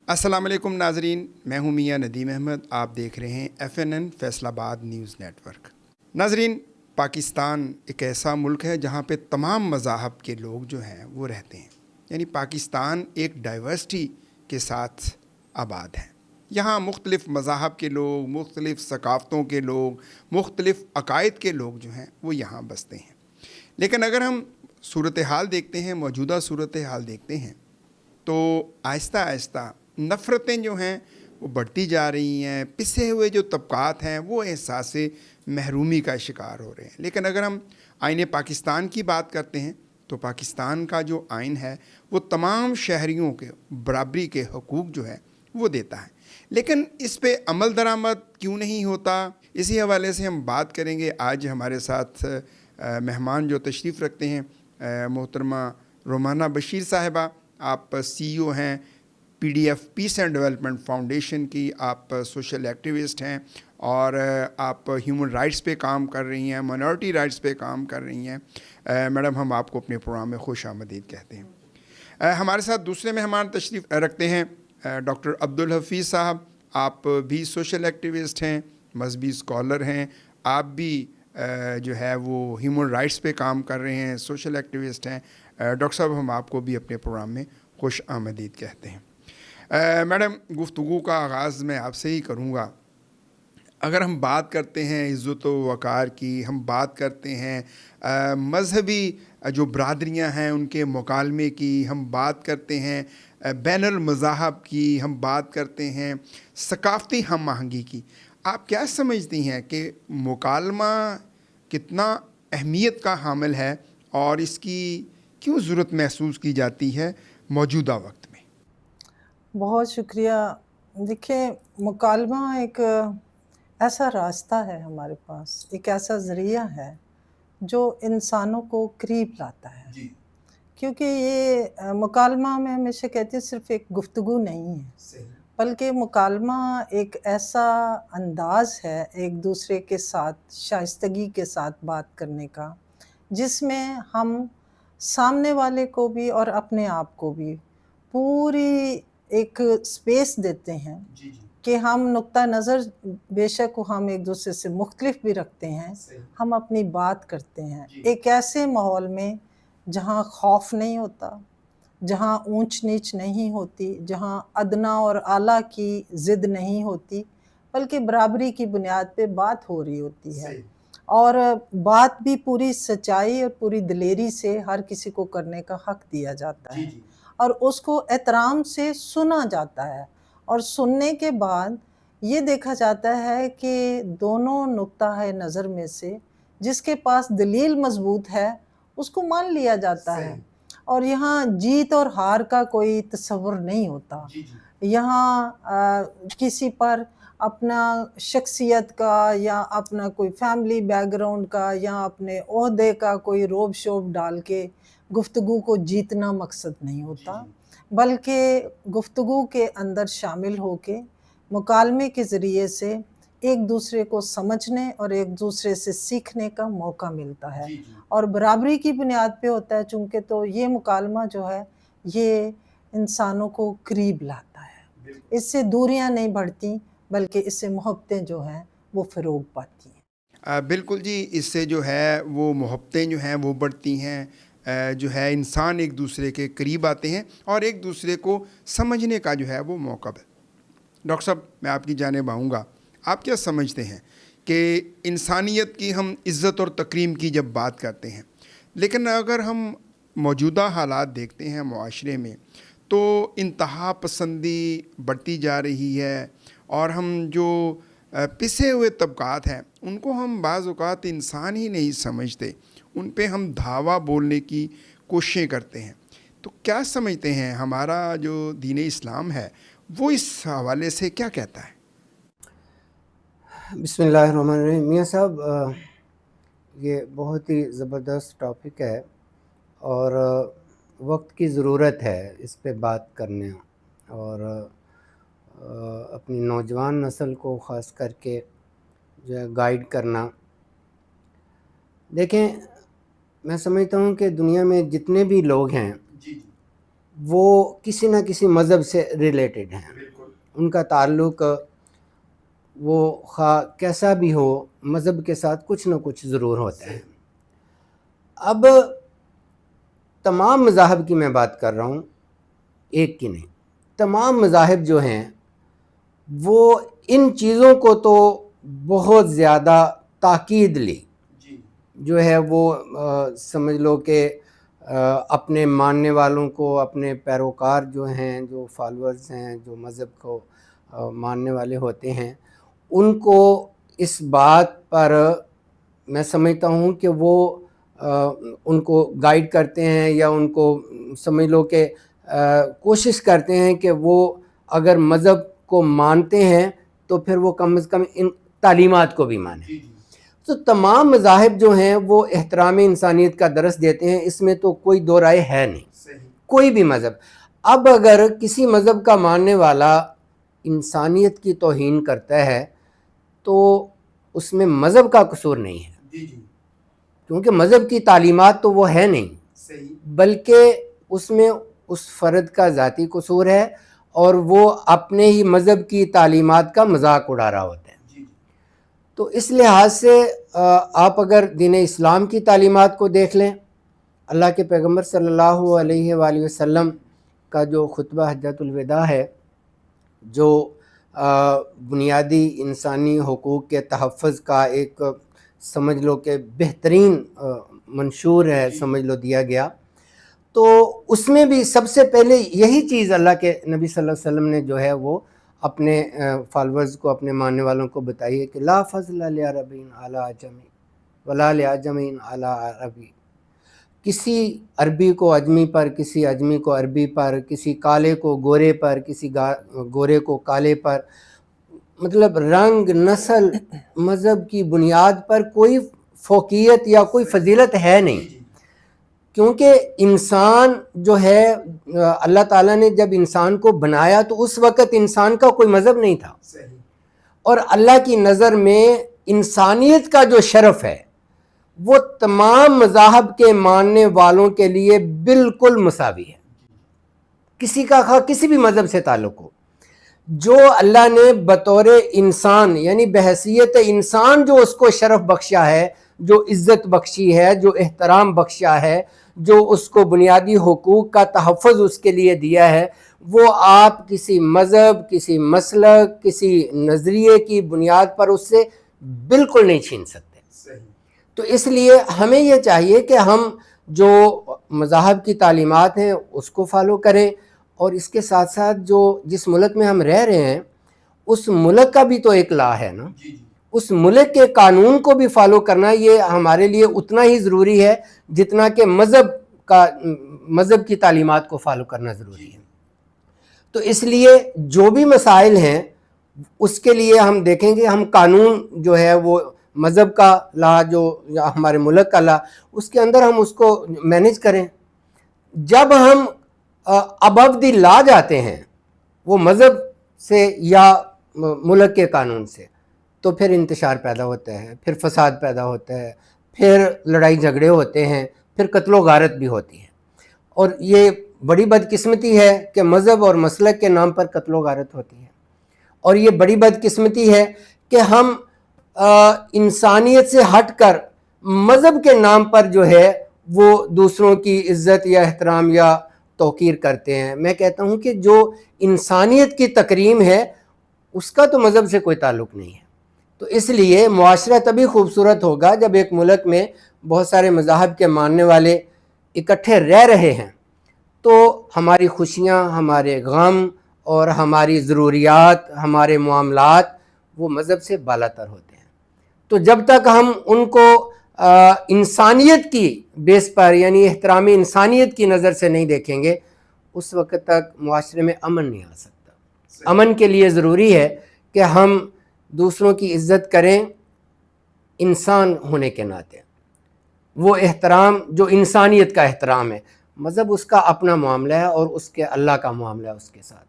السلام علیکم ناظرین، میں ہوں میاں ندیم احمد. آپ دیکھ رہے ہیں FNN فیصل آباد نیوز نیٹ ورک. ناظرین، پاکستان ایک ایسا ملک ہے جہاں پہ تمام مذاہب کے لوگ جو ہیں وہ رہتے ہیں. یعنی پاکستان ایک ڈائیورسٹی کے ساتھ آباد ہے. یہاں مختلف مذاہب کے لوگ، مختلف ثقافتوں کے لوگ، مختلف عقائد کے لوگ جو ہیں وہ یہاں بستے ہیں. لیکن اگر ہم صورتحال دیکھتے ہیں، موجودہ صورتحال دیکھتے ہیں، تو آہستہ آہستہ نفرتیں جو ہیں وہ بڑھتی جا رہی ہیں. پسے ہوئے جو طبقات ہیں وہ احساس محرومی کا شکار ہو رہے ہیں. لیکن اگر ہم آئین پاکستان کی بات کرتے ہیں تو پاکستان کا جو آئین ہے وہ تمام شہریوں کے برابری کے حقوق جو ہے وہ دیتا ہے. لیکن اس پہ عمل درآمد کیوں نہیں ہوتا، اسی حوالے سے ہم بات کریں گے. آج ہمارے ساتھ مہمان جو تشریف رکھتے ہیں، محترمہ رومانہ بشیر صاحبہ. آپ CEO ہیں PDF piece and development foundation کی. آپ سوشل ایکٹیوسٹ ہیں اور آپ ہیومن رائٹس پہ کام کر رہی ہیں، مائنورٹی رائٹس پہ کام کر رہی ہیں. میڈم، ہم آپ کو اپنے پروگرام میں خوش آمدید کہتے ہیں. ہمارے ساتھ دوسرے مہمان تشریف رکھتے ہیں ڈاکٹر عبدالحفیظ صاحب. آپ بھی سوشل ایکٹیوسٹ ہیں، مذہبی اسکالر ہیں. آپ بھی جو ہے وہ ہیومن رائٹس پہ کام کر رہے ہیں، سوشل ایکٹیوسٹ ہیں. ڈاکٹر صاحب، ہم آپ کو بھی اپنے پروگرام میں خوش آمدید کہتے ہیں. میڈم، گفتگو کا آغاز میں آپ سے ہی کروں گا. اگر ہم بات کرتے ہیں عزت و وقار کی، ہم بات کرتے ہیں مذہبی جو برادریاں ہیں ان کے مکالمے کی، ہم بات کرتے ہیں بین المذاہب کی، ہم بات کرتے ہیں ثقافتی ہم آہنگی کی، آپ کیا سمجھتی ہیں کہ مکالمہ کتنا اہمیت کا حامل ہے اور اس کی کیوں ضرورت محسوس کی جاتی ہے موجودہ وقت میں؟ بہت شکریہ. دیکھیں، مکالمہ ایک ایسا راستہ ہے ہمارے پاس، ایک ایسا ذریعہ ہے جو انسانوں کو قریب لاتا ہے. جی، کیونکہ یہ مکالمہ میں ہمیشہ کہتی ہوں صرف ایک گفتگو نہیں ہے، صحیح. بلکہ مکالمہ ایک ایسا انداز ہے ایک دوسرے کے ساتھ شائستگی کے ساتھ بات کرنے کا، جس میں ہم سامنے والے کو بھی اور اپنے آپ کو بھی پوری ایک سپیس دیتے ہیں جی جی کہ ہم نقطہ نظر بے شک ہم ایک دوسرے سے مختلف بھی رکھتے ہیں، صحیح. ہم اپنی بات کرتے ہیں جی. ایک ایسے ماحول میں جہاں خوف نہیں ہوتا، جہاں اونچ نیچ نہیں ہوتی، جہاں ادنا اور اعلیٰ کی ضد نہیں ہوتی، بلکہ برابری کی بنیاد پہ بات ہو رہی ہوتی ہے. صحیح. اور بات بھی پوری سچائی اور پوری دلیری سے ہر کسی کو کرنے کا حق دیا جاتا جی ہے، جی اور اس کو احترام سے سنا جاتا ہے. اور سننے کے بعد یہ دیکھا جاتا ہے کہ دونوں نقطہ نظر میں سے جس کے پاس دلیل مضبوط ہے اس کو مان لیا جاتا ہے. صحیح. اور یہاں جیت اور ہار کا کوئی تصور نہیں ہوتا. جی جی یہاں کسی پر اپنا شخصیت کا یا اپنا کوئی فیملی بیک گراؤنڈ کا یا اپنے عہدے کا کوئی روب شوب ڈال کے گفتگو کو جیتنا مقصد نہیں ہوتا، بلکہ گفتگو کے اندر شامل ہو کے مکالمے کے ذریعے سے ایک دوسرے کو سمجھنے اور ایک دوسرے سے سیکھنے کا موقع ملتا ہے. جی جی اور برابری کی بنیاد پہ ہوتا ہے چونکہ، تو یہ مکالمہ جو ہے یہ انسانوں کو قریب لاتا ہے. بالکل. اس سے دوریاں نہیں بڑھتی بلکہ اس سے محبتیں جو ہیں وہ فروغ پاتی ہیں. بالکل جی، اس سے جو ہے وہ محبتیں جو ہیں وہ بڑھتی ہیں. جو ہے انسان ایک دوسرے کے قریب آتے ہیں اور ایک دوسرے کو سمجھنے کا جو ہے وہ موقع ہے. ڈاکٹر صاحب، میں آپ کی جانب آؤں گا. آپ کیا سمجھتے ہیں کہ انسانیت کی ہم عزت اور تکریم کی جب بات کرتے ہیں، لیکن اگر ہم موجودہ حالات دیکھتے ہیں معاشرے میں تو انتہا پسندی بڑھتی جا رہی ہے، اور ہم جو پسے ہوئے طبقات ہیں ان کو ہم بعض اوقات انسان ہی نہیں سمجھتے، ان پہ ہم دھاوا بولنے کی کوششیں کرتے ہیں. تو کیا سمجھتے ہیں ہمارا جو دین اسلام ہے وہ اس حوالے سے کیا کہتا ہے؟ بسم اللہ الرحمن الرحیم. میاں صاحب، یہ بہت ہی زبردست ٹاپک ہے اور وقت کی ضرورت ہے اس پہ بات کرنے، اور اپنی نوجوان نسل کو خاص کر کے جو ہے گائیڈ کرنا. دیکھیں، میں سمجھتا ہوں کہ دنیا میں جتنے بھی لوگ ہیں وہ کسی نہ کسی مذہب سے ریلیٹڈ ہیں. ان کا تعلق وہ خواہ کیسا بھی ہو مذہب کے ساتھ کچھ نہ کچھ ضرور ہوتا ہے. اب تمام مذاہب کی میں بات کر رہا ہوں، ایک کی نہیں. تمام مذاہب جو ہیں وہ ان چیزوں کو تو بہت زیادہ تاکید لی، جو ہے وہ سمجھ لو کہ اپنے ماننے والوں کو، اپنے پیروکار جو ہیں، جو فالورز ہیں، جو مذہب کو ماننے والے ہوتے ہیں، ان کو اس بات پر میں سمجھتا ہوں کہ وہ ان کو گائیڈ کرتے ہیں، یا ان کو سمجھ لو کہ کوشش کرتے ہیں کہ وہ اگر مذہب کو مانتے ہیں تو پھر وہ کم از کم ان تعلیمات کو بھی مانیں. تو تمام مذاہب جو ہیں وہ احترام انسانیت کا درس دیتے ہیں، اس میں تو کوئی دو رائے ہے نہیں. کوئی بھی مذہب. اب اگر کسی مذہب کا ماننے والا انسانیت کی توہین کرتا ہے تو اس میں مذہب کا قصور نہیں ہے، کیونکہ مذہب کی تعلیمات تو وہ ہے نہیں، بلکہ اس میں اس فرد کا ذاتی قصور ہے، اور وہ اپنے ہی مذہب کی تعلیمات کا مذاق اڑا رہا ہوتا ہے. تو اس لحاظ سے آپ اگر دین اسلام کی تعلیمات کو دیکھ لیں، اللہ کے پیغمبر صلی اللہ علیہ وآلہ وسلم کا جو خطبہ حجۃ الوداع ہے، جو بنیادی انسانی حقوق کے تحفظ کا ایک سمجھ لو کہ بہترین منشور ہے، سمجھ لو دیا گیا، تو اس میں بھی سب سے پہلے یہی چیز اللہ کے نبی صلی اللہ علیہ وسلم نے جو ہے وہ اپنے فالورز کو، اپنے ماننے والوں کو بتائی ہے کہ لا فضل لعربی علی عجمی ولا لعجمی علی عربی. کسی عربی کو عجمی پر، کسی عجمی کو عربی پر، کسی کالے کو گورے پر، کسی گورے کو کالے پر، مطلب رنگ، نسل، مذہب کی بنیاد پر کوئی فوقیت یا کوئی فضیلت ہے نہیں. کیونکہ انسان جو ہے، اللہ تعالیٰ نے جب انسان کو بنایا تو اس وقت انسان کا کوئی مذہب نہیں تھا، اور اللہ کی نظر میں انسانیت کا جو شرف ہے وہ تمام مذاہب کے ماننے والوں کے لیے بالکل مساوی ہے. کسی کا خواہ کسی بھی مذہب سے تعلق ہو، جو اللہ نے بطور انسان یعنی بحیثیت انسان جو اس کو شرف بخشا ہے، جو عزت بخشی ہے، جو احترام بخشا ہے، جو اس کو بنیادی حقوق کا تحفظ اس کے لیے دیا ہے، وہ آپ کسی مذہب، کسی مسلک، کسی نظریے کی بنیاد پر اس سے بالکل نہیں چھین سکتے. تو اس لیے ہمیں یہ چاہیے کہ ہم جو مذاہب کی تعلیمات ہیں اس کو فالو کریں، اور اس کے ساتھ ساتھ جو جس ملک میں ہم رہ رہے ہیں اس ملک کا بھی تو ایک لا ہے نا، اس ملک کے قانون کو بھی فالو کرنا یہ ہمارے لیے اتنا ہی ضروری ہے جتنا کہ مذہب کی تعلیمات کو فالو کرنا ضروری ہے. تو اس لیے جو بھی مسائل ہیں اس کے لیے ہم دیکھیں گے، ہم قانون جو ہے وہ مذہب کا لا، جو ہمارے ملک کا لا، اس کے اندر ہم اس کو مینیج کریں. جب ہم ابو دی لا جاتے ہیں وہ مذہب سے یا ملک کے قانون سے، تو پھر انتشار پیدا ہوتا ہے، پھر فساد پیدا ہوتا ہے، پھر لڑائی جھگڑے ہوتے ہیں، پھر قتل و غارت بھی ہوتی ہے. اور یہ بڑی بدقسمتی ہے کہ مذہب اور مسلک کے نام پر قتل و غارت ہوتی ہے، اور یہ بڑی بدقسمتی ہے کہ ہم انسانیت سے ہٹ کر مذہب کے نام پر جو ہے وہ دوسروں کی عزت یا احترام یا توقیر کرتے ہیں. میں کہتا ہوں کہ جو انسانیت کی تکریم ہے اس کا تو مذہب سے کوئی تعلق نہیں ہے. تو اس لیے معاشرہ تبھی خوبصورت ہوگا جب ایک ملک میں بہت سارے مذاہب کے ماننے والے اکٹھے رہ رہے ہیں، تو ہماری خوشیاں، ہمارے غم اور ہماری ضروریات، ہمارے معاملات وہ مذہب سے بالاتر ہوتے ہیں. تو جب تک ہم ان کو انسانیت کی بیس پر یعنی احترام انسانیت کی نظر سے نہیں دیکھیں گے، اس وقت تک معاشرے میں امن نہیں آ سکتا. امن کے لیے ضروری ہے کہ ہم دوسروں کی عزت کریں انسان ہونے کے ناطے. وہ احترام جو انسانیت کا احترام ہے، مذہب اس کا اپنا معاملہ ہے اور اس کے اللہ کا معاملہ ہے اس کے ساتھ.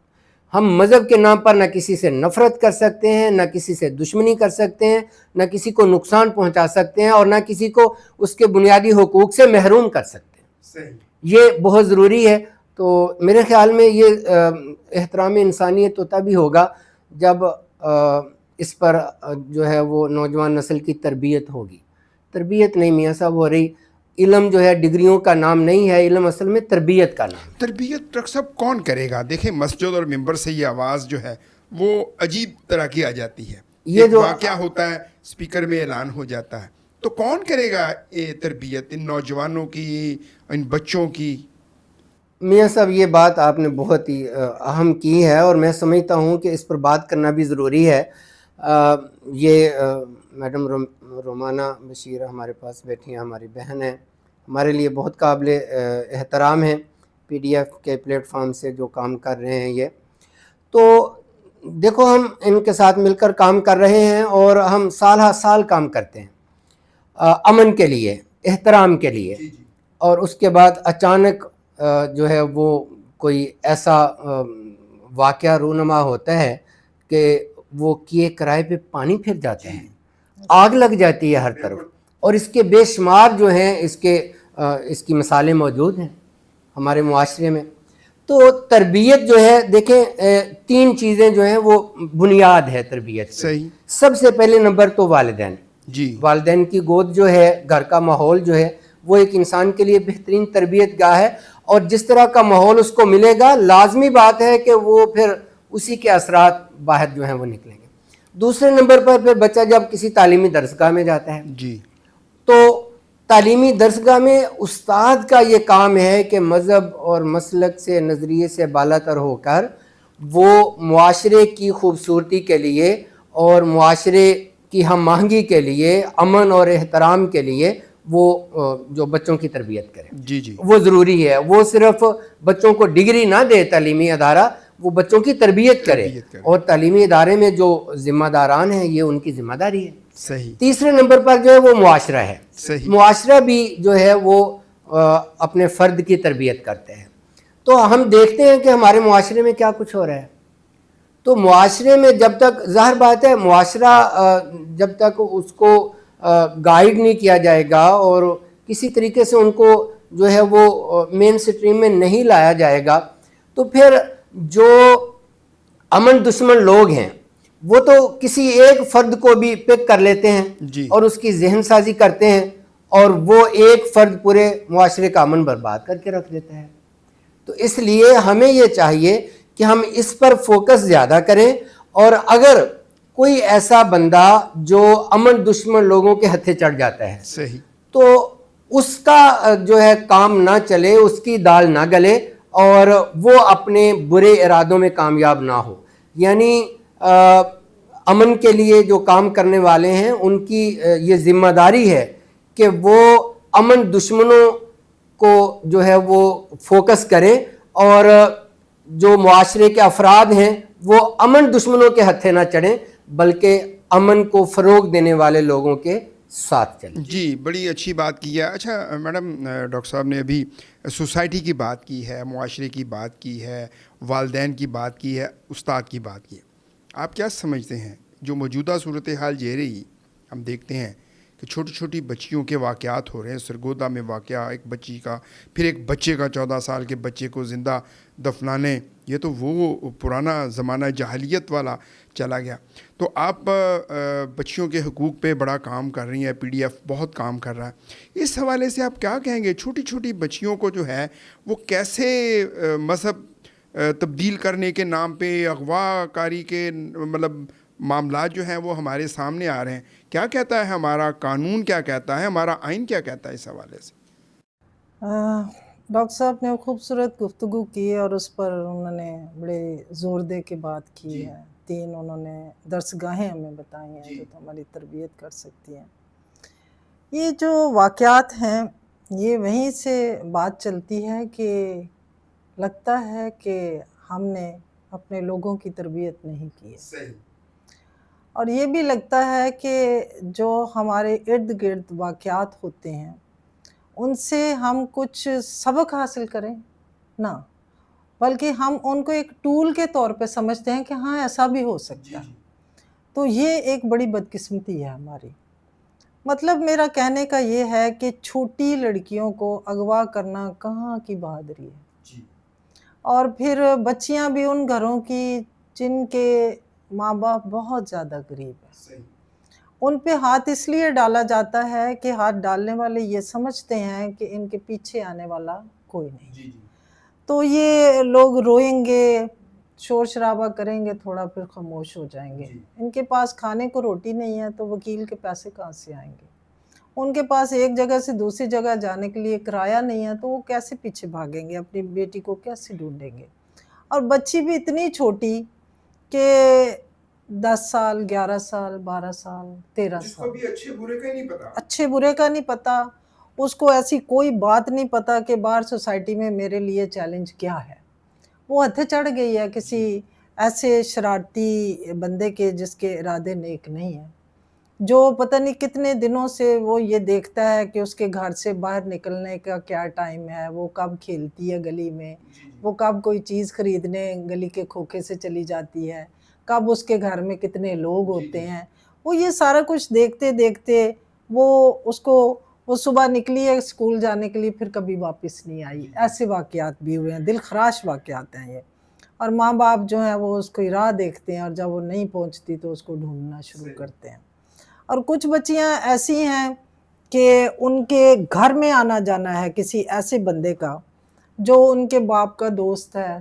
ہم مذہب کے نام پر نہ کسی سے نفرت کر سکتے ہیں، نہ کسی سے دشمنی کر سکتے ہیں، نہ کسی کو نقصان پہنچا سکتے ہیں، اور نہ کسی کو اس کے بنیادی حقوق سے محروم کر سکتے ہیں. یہ بہت ضروری ہے. تو میرے خیال میں یہ احترام انسانیت تو تبھی ہوگا جب اس پر جو ہے وہ نوجوان نسل کی تربیت ہوگی. تربیت نہیں میاں صاحب ہو رہی. علم جو ہے ڈگریوں کا نام نہیں ہے، علم اصل میں تربیت کا نام ہے. تربیت ڈاکٹر صاحب کون کرے گا؟ دیکھیں مسجد اور ممبر سے یہ آواز جو ہے وہ عجیب طرح کی آ جاتی ہے. یہ ایک جو واقعہ ہوتا ہے، اسپیکر میں اعلان ہو جاتا ہے، تو کون کرے گا یہ تربیت ان نوجوانوں کی، ان بچوں کی؟ میاں صاحب یہ بات آپ نے بہت ہی اہم کی ہے، اور میں سمجھتا ہوں کہ اس پر بات کرنا بھی ضروری ہے. یہ میڈم رومانہ بشیر ہمارے پاس بیٹھی ہیں، ہماری بہن ہیں، ہمارے لیے بہت قابل احترام ہیں. PDF کے پلیٹ فارم سے جو کام کر رہے ہیں، یہ تو دیکھو ہم ان کے ساتھ مل کر کام کر رہے ہیں، اور ہم سال ہر سال کام کرتے ہیں امن کے لیے، احترام کے لیے. اور اس کے بعد اچانک جو ہے وہ کوئی ایسا واقعہ رونما ہوتا ہے کہ وہ کیے کرائے پہ پانی پھر جاتے ہیں، آگ لگ جاتی ہے ہر طرف. اور اس کے بے شمار جو ہیں اس کی مثالیں موجود ہیں ہمارے معاشرے میں. تو تربیت جو ہے دیکھیں 3 چیزیں جو ہیں وہ بنیاد ہے تربیت. صحیح. سب سے پہلے نمبر تو والدین. جی. والدین کی گود جو ہے، گھر کا ماحول جو ہے، وہ ایک انسان کے لیے بہترین تربیت گاہ ہے. اور جس طرح کا ماحول اس کو ملے گا، لازمی بات ہے کہ وہ پھر اسی کے اثرات باہر جو ہیں وہ نکلیں گے. دوسرے نمبر پر پھر بچہ جب کسی تعلیمی درسگاہ میں جاتا ہے، جی. تو تعلیمی درسگاہ میں استاد کا یہ کام ہے کہ مذہب اور مسلک سے، نظریے سے بالا تر ہو کر وہ معاشرے کی خوبصورتی کے لیے اور معاشرے کی ہم آہنگی کے لیے، امن اور احترام کے لیے وہ جو بچوں کی تربیت کرے. جی. جی. وہ ضروری ہے. وہ صرف بچوں کو ڈگری نہ دے تعلیمی ادارہ، وہ بچوں کی تربیت کرے. اور تعلیمی ادارے میں جو ذمہ داران ہیں یہ ان کی ذمہ داری ہے. صحیح. تیسرے نمبر پر جو ہے وہ معاشرہ ہے. صحیح. معاشرہ بھی جو ہے وہ اپنے فرد کی تربیت کرتے ہیں. تو ہم دیکھتے ہیں کہ ہمارے معاشرے میں کیا کچھ ہو رہا ہے. تو معاشرے میں جب تک، ظاہر بات ہے معاشرہ جب تک اس کو گائیڈ نہیں کیا جائے گا اور کسی طریقے سے ان کو جو ہے وہ مین سٹریم میں نہیں لایا جائے گا، تو پھر جو امن دشمن لوگ ہیں وہ تو کسی ایک فرد کو بھی پک کر لیتے ہیں جی. اور اس کی ذہن سازی کرتے ہیں، اور وہ ایک فرد پورے معاشرے کا امن برباد کر کے رکھ دیتا ہے. تو اس لیے ہمیں یہ چاہیے کہ ہم اس پر فوکس زیادہ کریں. اور اگر کوئی ایسا بندہ جو امن دشمن لوگوں کے ہتھے چڑھ جاتا ہے، صحیح، تو اس کا جو ہے کام نہ چلے، اس کی دال نہ گلے، اور وہ اپنے برے ارادوں میں کامیاب نہ ہو. یعنی امن کے لیے جو کام کرنے والے ہیں ان کی یہ ذمہ داری ہے کہ وہ امن دشمنوں کو جو ہے وہ فوکس کریں، اور جو معاشرے کے افراد ہیں وہ امن دشمنوں کے ہتھے نہ چڑھیں بلکہ امن کو فروغ دینے والے لوگوں کے ساتھ چلیں. جی، بڑی اچھی بات کی ہے. اچھا میڈم، ڈاکٹر صاحب نے ابھی سوسائٹی کی بات کی ہے، معاشرے کی بات کی ہے، والدین کی بات کی ہے، استاد کی بات کی ہے. آپ کیا سمجھتے ہیں جو موجودہ صورتحال رہی، ہم دیکھتے ہیں کہ چھوٹی چھوٹی بچیوں کے واقعات ہو رہے ہیں. سرگودا میں واقعہ ایک بچی کا، پھر ایک بچے کا 14 سال کے بچے کو زندہ دفنانے، یہ تو وہ پرانا زمانہ جاہلیت والا چلا گیا. تو آپ بچیوں کے حقوق پہ بڑا کام کر رہی ہیں، PDF بہت کام کر رہا ہے. اس حوالے سے آپ کیا کہیں گے؟ چھوٹی چھوٹی بچیوں کو جو ہے وہ کیسے مذہب تبدیل کرنے کے نام پہ اغوا کاری کے مطلب معاملات جو ہیں وہ ہمارے سامنے آ رہے ہیں. کیا کہتا ہے ہمارا قانون، کیا کہتا ہے ہمارا آئین، کیا کہتا ہے اس حوالے سے؟ ڈاکٹر صاحب نے خوبصورت گفتگو کی ہے اور اس پر انہوں نے بڑے زور دے کے بات کی ہے. 3 انہوں نے درسگاہیں ہمیں بتائی ہیں جو ہماری تربیت کر سکتی ہیں. یہ جو واقعات ہیں یہ وہیں سے بات چلتی ہے کہ لگتا ہے کہ ہم نے اپنے لوگوں کی تربیت نہیں کی ہے. اور یہ بھی لگتا ہے کہ جو ہمارے ارد گرد واقعات ہوتے ہیں ان سے ہم کچھ سبق حاصل کریں نہ، بلکہ ہم ان کو ایک ٹول کے طور پہ سمجھتے ہیں کہ ہاں ایسا بھی ہو سکتا ہے. تو یہ ایک بڑی بدقسمتی ہے ہماری. مطلب میرا کہنے کا یہ ہے کہ چھوٹی لڑکیوں کو اغوا کرنا کہاں کی بہادری ہے. اور پھر بچیاں بھی ان گھروں کی جن کے ماں باپ بہت زیادہ غریب ہیں، صحیح، ان پہ ہاتھ اس لیے ڈالا جاتا ہے کہ ہاتھ ڈالنے والے یہ سمجھتے ہیں کہ ان کے پیچھے آنے والا کوئی نہیں، جی جی، تو یہ لوگ روئیں گے، شور شرابہ کریں گے، تھوڑا پھر خاموش ہو جائیں گے۔ جی، ان کے پاس کھانے کو روٹی نہیں ہے تو وکیل کے پیسے کہاں سے آئیں گے؟ ان کے پاس ایک جگہ سے دوسری جگہ جانے کے لیے کرایہ نہیں ہے تو وہ کیسے پیچھے بھاگیں گے؟ اپنی بیٹی کو کیسے ڈھونڈیں گے؟ اور بچی بھی اتنی چھوٹی کہ 10 سال، 11 سال، 12 سال، 13 جس کو سال، بھی اچھے برے کا ہی نہیں پتا۔ اچھے برے کا نہیں پتا، اس کو ایسی کوئی بات نہیں پتا کہ باہر سوسائٹی میں میرے لیے چیلنج کیا ہے۔ وہ ہتھے چڑھ گئی ہے کسی ایسے شرارتی بندے کے جس کے ارادے نیک نہیں ہیں، جو پتہ نہیں کتنے دنوں سے وہ یہ دیکھتا ہے کہ اس کے گھر سے باہر نکلنے کا کیا ٹائم ہے، وہ کب کھیلتی ہے گلی میں، وہ کب کوئی چیز خریدنے گلی کے کھوکھے سے چلی جاتی ہے، کب اس کے گھر میں کتنے لوگ ہوتے ہیں، وہ یہ سارا کچھ دیکھتے دیکھتے وہ صبح نکلی ہے اسکول جانے کے لیے پھر کبھی واپس نہیں آئی۔ ایسے واقعات بھی ہوئے ہیں، دل خراش واقعات ہیں یہ، اور ماں باپ جو ہیں وہ اس کو راہ دیکھتے ہیں اور جب وہ نہیں پہنچتی تو اس کو ڈھونڈنا شروع کرتے ہیں۔ اور کچھ بچیاں ایسی ہیں کہ ان کے گھر میں آنا جانا ہے کسی ایسے بندے کا جو ان کے باپ کا دوست ہے،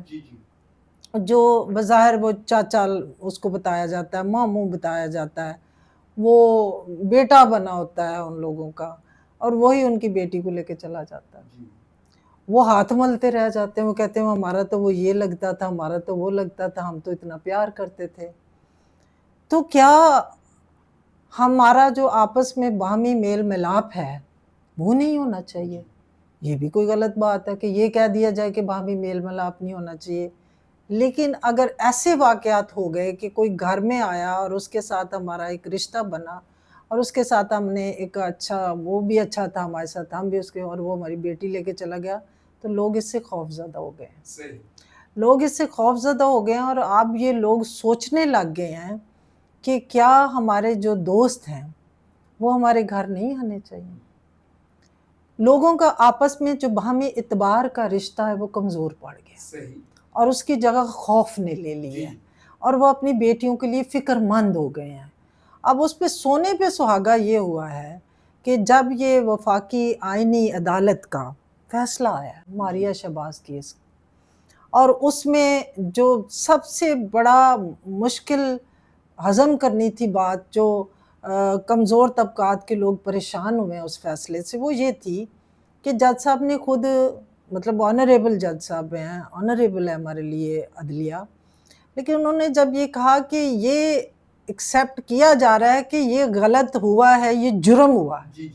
جو بظاہر وہ چاچا اس کو بتایا جاتا ہے، ماموں بتایا جاتا ہے، وہ بیٹا بنا ہوتا ہے ان لوگوں کا، اور وہی ان کی بیٹی کو لے کے چلا جاتا ہے۔ وہ ہاتھ ملتے رہ جاتے ہیں، وہ کہتے ہیں ہمارا تو وہ یہ لگتا تھا، ہمارا تو وہ لگتا تھا، ہم تو اتنا پیار کرتے تھے۔ تو کیا ہمارا جو آپس میں باہمی میل ملاپ ہے وہ نہیں ہونا چاہیے؟ یہ بھی کوئی غلط بات ہے کہ یہ کہہ دیا جائے کہ باہمی میل ملاپ نہیں ہونا چاہیے، لیکن اگر ایسے واقعات ہو گئے کہ کوئی گھر میں آیا اور اس کے ساتھ ہمارا ایک رشتہ بنا اور اس کے ساتھ ہم نے ایک اچھا، وہ بھی اچھا تھا ہمارے ساتھ، ہم بھی اس کے، اور وہ ہماری بیٹی لے کے چلا گیا، تو لوگ اس سے خوف زدہ ہو گئے ہیں۔ لوگ اس سے خوف زدہ ہو گئے ہیں اور اب یہ لوگ سوچنے لگ گئے ہیں کہ کیا ہمارے جو دوست ہیں وہ ہمارے گھر نہیں آنے چاہیے۔ لوگوں کا آپس میں جو باہمی اعتبار کا رشتہ ہے وہ کمزور پڑ گیا اور اس کی جگہ خوف نے لے لی ہے، اور وہ اپنی بیٹیوں کے لیے فکر مند ہو گئے ہیں۔ اب اس پہ سونے پہ سہاگا یہ ہوا ہے کہ جب یہ وفاقی آئینی عدالت کا فیصلہ آیا ماریہ شہباز کیس، اور اس میں جو سب سے بڑا مشکل ہضم کرنی تھی بات، جو کمزور طبقات کے لوگ پریشان ہوئے ہیں اس فیصلے سے، وہ یہ تھی کہ جج صاحب نے خود، مطلب آنریبل جج صاحب ہیں، آنریبل ہے ہمارے لیے عدلیہ، لیکن انہوں نے جب یہ کہا کہ یہ ایکسیپٹ کیا جا رہا ہے کہ یہ غلط ہوا ہے، یہ جرم ہوا ہے،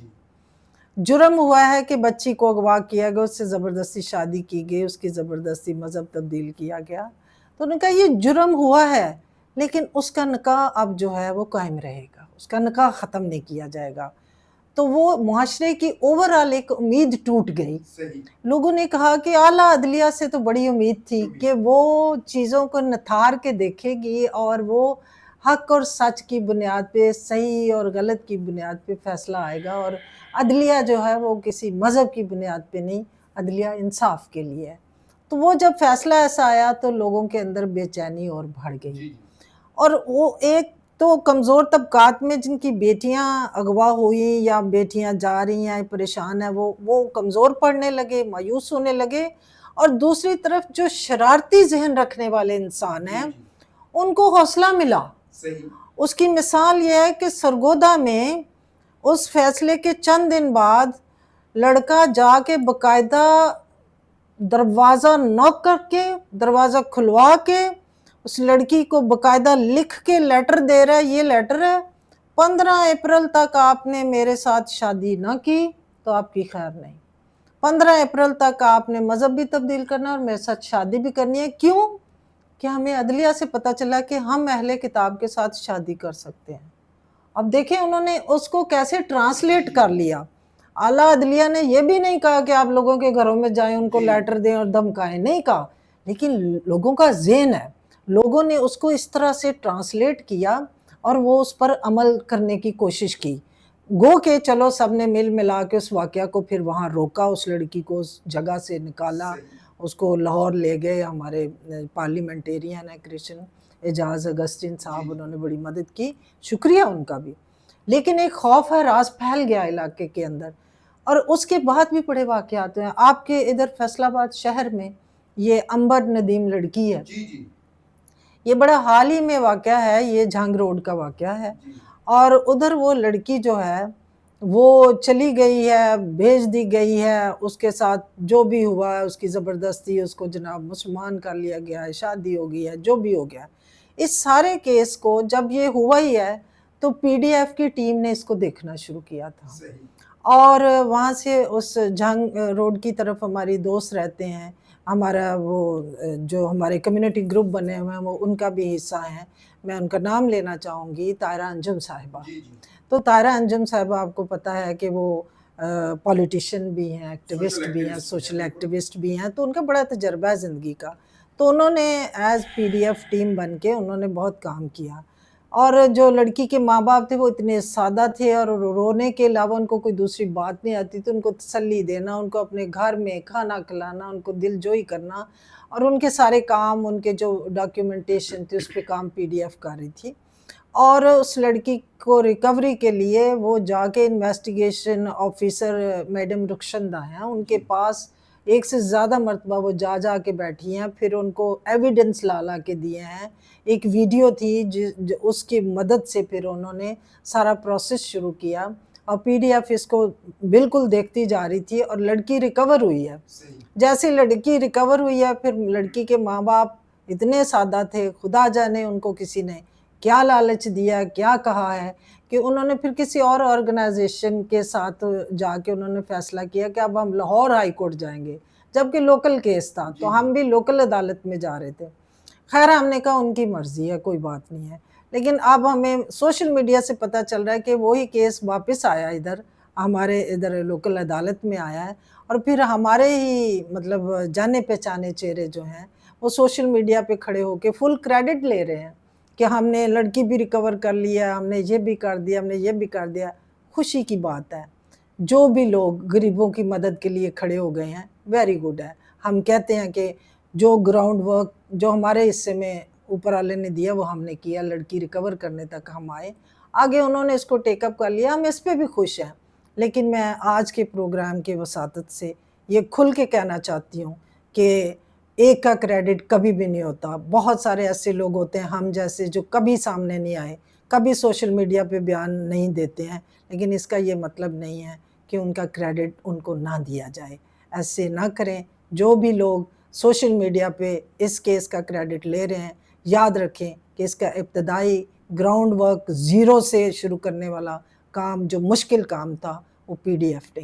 جرم ہوا ہے کہ بچی کو اغوا کیا گیا، اس سے زبردستی شادی کی گئی، اس کی زبردستی مذہب تبدیل کیا گیا، تو انہوں نے کہا یہ جرم ہوا ہے لیکن اس کا نکاح اب جو ہے وہ قائم رہے گا، اس کا نکاح ختم نہیں کیا جائے گا۔ تو وہ معاشرے کی اوورآل ایک امید ٹوٹ گئی۔ لوگوں نے کہا کہ اعلیٰ عدلیہ سے تو بڑی امید تھی کہ وہ چیزوں کو نتھار کے دیکھے گی اور وہ حق اور سچ کی بنیاد پہ، صحیح اور غلط کی بنیاد پہ فیصلہ آئے گا، اور عدلیہ جو ہے وہ کسی مذہب کی بنیاد پہ نہیں، عدلیہ انصاف کے لیے ہے۔ تو وہ جب فیصلہ ایسا آیا تو لوگوں کے اندر بے چینی اور بڑھ گئی، اور وہ ایک تو کمزور طبقات میں جن کی بیٹیاں اغوا ہوئی یا بیٹیاں جا رہی ہیں پریشان ہیں، وہ کمزور پڑنے لگے، مایوس ہونے لگے، اور دوسری طرف جو شرارتی ذہن رکھنے والے انسان ہیں ان کو حوصلہ ملا۔ اس کی مثال یہ ہے کہ سرگودا میں اس فیصلے کے چند دن بعد لڑکا جا کے باقاعدہ دروازہ نوک کر کے، دروازہ کھلوا کے اس لڑکی کو باقاعدہ لکھ کے لیٹر دے رہا ہے، یہ لیٹر ہے 15 اپریل تک آپ نے میرے ساتھ شادی نہ کی تو آپ کی خیر نہیں، 15 اپریل تک آپ نے مذہب بھی تبدیل کرنا اور میرے ساتھ شادی بھی کرنی ہے۔ کیوں؟ کہ ہمیں عدلیہ سے پتہ چلا کہ ہم اہل کتاب کے ساتھ شادی کر سکتے ہیں۔ اب دیکھیں انہوں نے اس کو کیسے ٹرانسلیٹ کر لیا۔ اعلیٰ عدلیہ نے یہ بھی نہیں کہا کہ آپ لوگوں کے گھروں میں جائیں، ان کو لیٹر دیں اور دھمکائیں، نہیں کہا، لیکن لوگوں کا ذہن ہے، لوگوں نے اس کو اس طرح سے ٹرانسلیٹ کیا اور وہ اس پر عمل کرنے کی کوشش کی، گو کہ چلو سب نے مل ملا کے اس واقعہ کو پھر وہاں روکا، اس لڑکی کو اس جگہ سے نکالا، اس کو لاہور لے گئے ہمارے پارلیمنٹیرین ہیں کرسچن اعجاز اگسٹین صاحب، انہوں نے بڑی مدد کی، شکریہ ان کا بھی۔ لیکن ایک خوف ہے، راز پھیل گیا علاقے کے اندر، اور اس کے بعد بھی بڑے واقعات ہیں۔ آپ کے ادھر فیصل آباد شہر میں یہ عنبر ندیم لڑکی ہے، یہ بڑا حال ہی میں واقعہ ہے، یہ جھنگ روڈ کا واقعہ ہے، اور ادھر وہ لڑکی جو ہے وہ چلی گئی ہے، بھیج دی گئی ہے، اس کے ساتھ جو بھی ہوا ہے اس کی زبردستی اس کو جناب مسلمان کر لیا گیا ہے، شادی ہو گئی ہے، جو بھی ہو گیا۔ اس سارے کیس کو جب یہ ہوا ہی ہے تو پی ڈی ایف کی ٹیم نے اس کو دیکھنا شروع کیا تھا، اور وہاں سے اس جھنگ روڈ کی طرف ہماری دوست رہتے ہیں، ہمارا وہ جو ہمارے کمیونٹی گروپ بنے ہوئے ہیں وہ ان کا بھی حصہ ہیں، میں ان کا نام لینا چاہوں گی، طاہرہ انجم صاحبہ۔ تو طاہرہ انجم صاحبہ آپ کو پتہ ہے کہ وہ پولیٹیشین بھی ہیں، ایکٹیوسٹ بھی ہیں، سوشل ایکٹیوسٹ بھی ہیں، تو ان کا بڑا تجربہ ہے زندگی کا، تو انہوں نے as P D F team بن کے انہوں نے بہت کام کیا۔ اور جو لڑکی کے ماں باپ تھے وہ اتنے سادہ تھے، اور رونے کے علاوہ ان کو کوئی دوسری بات نہیں آتی، تو ان کو تسلی دینا، ان کو اپنے گھر میں کھانا کھلانا، ان کو دل جوئی کرنا، اور ان کے سارے کام، ان کے جو ڈاکیومنٹیشن تھی اس پہ کام پی ڈی ایف کر رہی تھی۔ اور اس لڑکی کو ریکوری کے لیے وہ جا کے انویسٹیگیشن آفیسر میڈم رخشندہ ہیں، ان کے پاس ایک سے زیادہ مرتبہ وہ جا کے بیٹھی ہیں، پھر ان کو ایویڈنس لا کے دیے ہیں۔ ایک ویڈیو تھی اس کی مدد سے پھر انہوں نے سارا پروسیس شروع کیا، اور پی ڈی ایف اس کو بالکل دیکھتی جا رہی تھی، اور لڑکی ریکور ہوئی ہے۔ جیسے لڑکی ریکور ہوئی ہے، پھر لڑکی کے ماں باپ اتنے سادہ تھے، خدا جانے ان کو کسی نے کیا لالچ دیا، کیا کہا ہے، کہ انہوں نے پھر کسی اور آرگنائزیشن کے ساتھ جا کے انہوں نے فیصلہ کیا کہ اب ہم لاہور ہائی کورٹ جائیں گے، جبکہ لوکل کیس تھا، تو ہم بھی لوکل عدالت میں جا رہے تھے۔ خیر ہم نے کہا ان کی مرضی ہے، کوئی بات نہیں ہے، لیکن اب ہمیں سوشل میڈیا سے پتہ چل رہا ہے کہ وہی کیس واپس آیا ادھر، ہمارے ادھر لوکل عدالت میں آیا ہے، اور پھر ہمارے ہی مطلب جانے پہچانے چہرے جو ہیں وہ سوشل میڈیا پہ کھڑے ہو کے فل کریڈٹ لے رہے ہیں کہ ہم نے لڑکی بھی ریکور کر لیا، ہم نے یہ بھی کر دیا، ہم نے یہ بھی کر دیا۔ خوشی کی بات ہے، جو بھی لوگ غریبوں کی مدد کے لیے کھڑے ہو گئے ہیں، ویری گڈ ہے۔ ہم کہتے ہیں کہ جو گراؤنڈ ورک جو ہمارے حصے میں اوپر والے نے دیا وہ ہم نے کیا، لڑکی ریکور کرنے تک ہم آئے، آگے انہوں نے اس کو ٹیک اپ کر لیا، ہم اس پہ بھی خوش ہیں۔ لیکن میں آج کے پروگرام کے وساطت سے یہ کھل کے کہنا چاہتی ہوں کہ ایک کا کریڈٹ کبھی بھی نہیں ہوتا، بہت سارے ایسے لوگ ہوتے ہیں ہم جیسے جو کبھی سامنے نہیں آئے، کبھی سوشل میڈیا پہ بیان نہیں دیتے ہیں، لیکن اس کا یہ مطلب نہیں ہے کہ ان کا کریڈٹ ان کو نہ دیا جائے۔ ایسے نہ کریں، جو بھی لوگ سوشل میڈیا پہ اس کیس کا کریڈٹ لے رہے ہیں، یاد رکھیں کہ اس کا ابتدائی گراؤنڈ ورک زیرو سے شروع کرنے والا کام جو مشکل کام تھا وہ پی ڈی ایف نے